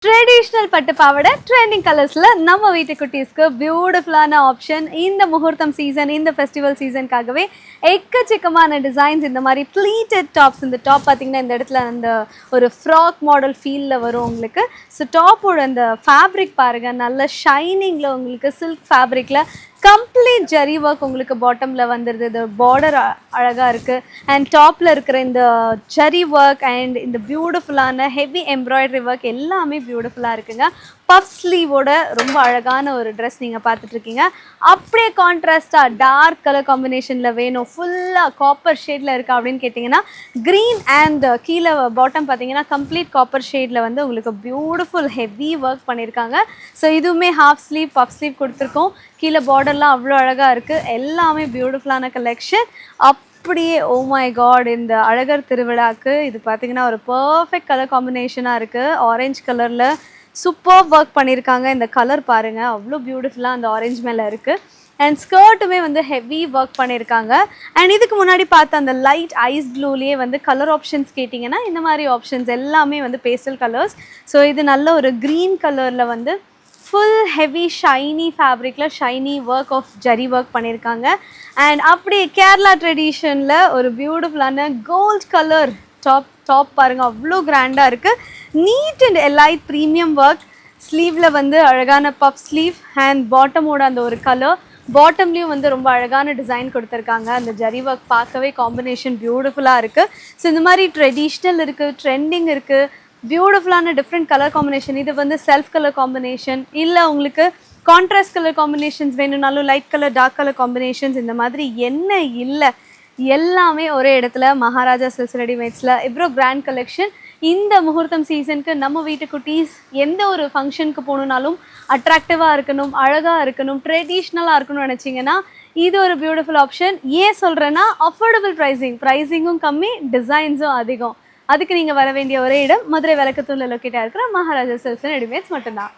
Traditional பட்டு பாவாடை trending கலர்ஸில் நம்ம வீட்டு குட்டீஸ்க்கு பியூட்டிஃபுல்லான ஆப்ஷன். இந்த முகூர்த்தம் சீசன், இந்த ஃபெஸ்டிவல் சீசனுக்காகவே எக்கச்சக்கமான டிசைன்ஸ். இந்த மாதிரி ப்ளீட்டட் டாப்ஸ். இந்த டாப் பார்த்தீங்கன்னா இந்த இடத்துல அந்த ஒரு ஃப்ராக் மாடல் ஃபீலில் வரும் உங்களுக்கு. ஸோ டாப்போட அந்த ஃபேப்ரிக் பாருங்கள், நல்ல ஷைனிங்கில் உங்களுக்கு சில்க் ஃபேப்ரிக்கில் கம்ப்ளீட் ஜரி ஒர்க் உங்களுக்கு பாட்டமில் வந்துடுது. இது பார்டர் அழகாக இருக்குது. அண்ட் டாப்பில் இருக்கிற இந்த ஜரி ஒர்க் அண்ட் இந்த பியூட்டிஃபுல்லான ஹெவி எம்ப்ராய்டரி ஒர்க் எல்லாமே பியூட்டிஃபுல்லாக இருக்குங்க. பஃப் ஸ்லீவோட ரொம்ப அழகான ஒரு ட்ரெஸ் நீங்கள் பார்த்துட்ருக்கீங்க. அப்படியே கான்ட்ராஸ்டாக டார்க் கலர் காம்பினேஷனில் வேணும், ஃபுல்லாக காப்பர் ஷேடில் இருக்கா அப்படின்னு கேட்டிங்கன்னா, க்ரீன் அண்ட் கீழே பாட்டம் பார்த்தீங்கன்னா கம்ப்ளீட் காப்பர் ஷேடில் வந்து உங்களுக்கு பியூட்டிஃபுல் ஹெவி ஒர்க் பண்ணியிருக்காங்க. ஸோ இதுவுமே ஹாஃப் ஸ்லீவ் பஃப் ஸ்லீவ் கொடுத்துருக்கோம். கீழே பார்டர்லாம் அவ்வளோ அழகாக இருக்குது. எல்லாமே பியூட்டிஃபுல்லான கலெக்ஷன். அப்படியே ஓ மை காட், இந்த அழகர் திருவிழாக்கு இது பார்த்தீங்கன்னா ஒரு பர்ஃபெக்ட் கலர் காம்பினேஷனாக இருக்குது. ஆரஞ்சு கலரில் சூப்பர் ஒர்க் பண்ணியிருக்காங்க. இந்த கலர் பாருங்கள், அவ்வளோ பியூட்டிஃபுல்லாக அந்த ஆரஞ்சு மேலே இருக்குது. அண்ட் ஸ்கர்ட்டுமே வந்து ஹெவி ஒர்க் பண்ணியிருக்காங்க. அண்ட் இதுக்கு முன்னாடி பார்த்த அந்த லைட் ஐஸ் ப்ளூலேயே வந்து கலர் ஆப்ஷன்ஸ் கேட்டிங்கன்னா இந்த மாதிரி ஆப்ஷன்ஸ் எல்லாமே வந்து பேஸ்டல் கலர்ஸ். ஸோ இது நல்ல ஒரு க்ரீன் கலரில் வந்து ஃபுல் ஹெவி ஷைனி ஃபேப்ரிக்கில் shiny work of zari work பண்ணியிருக்காங்க. அண்ட் அப்படியே கேரளா ட்ரெடிஷனில் ஒரு பியூட்டிஃபுல்லான கோல்ட் கலர் டாப் பாருங்கள், அவ்வளோ கிராண்டாக இருக்குது. Neat and elite premium work. ஸ்லீவில் வந்து அழகான பஃப் ஸ்லீவ் அண்ட் பாட்டமோட அந்த ஒரு கலர். பாட்டம்லேயும் வந்து ரொம்ப அழகான டிசைன் கொடுத்துருக்காங்க. அந்த ஜரி ஒர்க் பார்க்கவே காம்பினேஷன் பியூட்டிஃபுல்லாக இருக்குது. ஸோ இந்த மாதிரி ட்ரெடிஷ்னல் இருக்குது, ட்ரெண்டிங் இருக்குது, பியூட்டிஃபுல்லான டிஃப்ரெண்ட் கலர் காம்பினேஷன். இது வந்து செல்ஃப் கலர் காம்பினேஷன், இல்லை உங்களுக்கு கான்ட்ராஸ்ட் கலர் காம்பினேஷன்ஸ் வேணும்னாலும் light colour dark colour combinations. இந்த மாதிரி என்ன இல்லை, எல்லாமே ஒரே இடத்துல மகாராஜா சில்க்ஸ் ரெடிமேட்ஸில் இவ்வளோ கிராண்ட் கலெக்ஷன். இந்த முகூர்த்தம் சீசனுக்கு நம்ம வீட்டு குட்டீஸ் எந்த ஒரு ஃபங்க்ஷனுக்கு போகணுன்னாலும் அட்ராக்டிவாக இருக்கணும், அழகாக இருக்கணும், ட்ரெடிஷ்னலாக இருக்கணும்னு நினச்சிங்கன்னா இது ஒரு பியூட்டிஃபுல் ஆப்ஷன். ஏன் சொல்கிறேன்னா அஃபோர்டபுள் ப்ரைஸிங்கும் கம்மி, டிசைன்ஸும் அதிகம். அதுக்கு நீங்கள் வர வேண்டிய ஒரே இடம் மதுரை விளக்கத்தூரில் லொக்கேட்டாக இருக்கிற மகாராஜா சில்க்ஸ் ரெடிமேட்ஸ் மட்டும்தான்.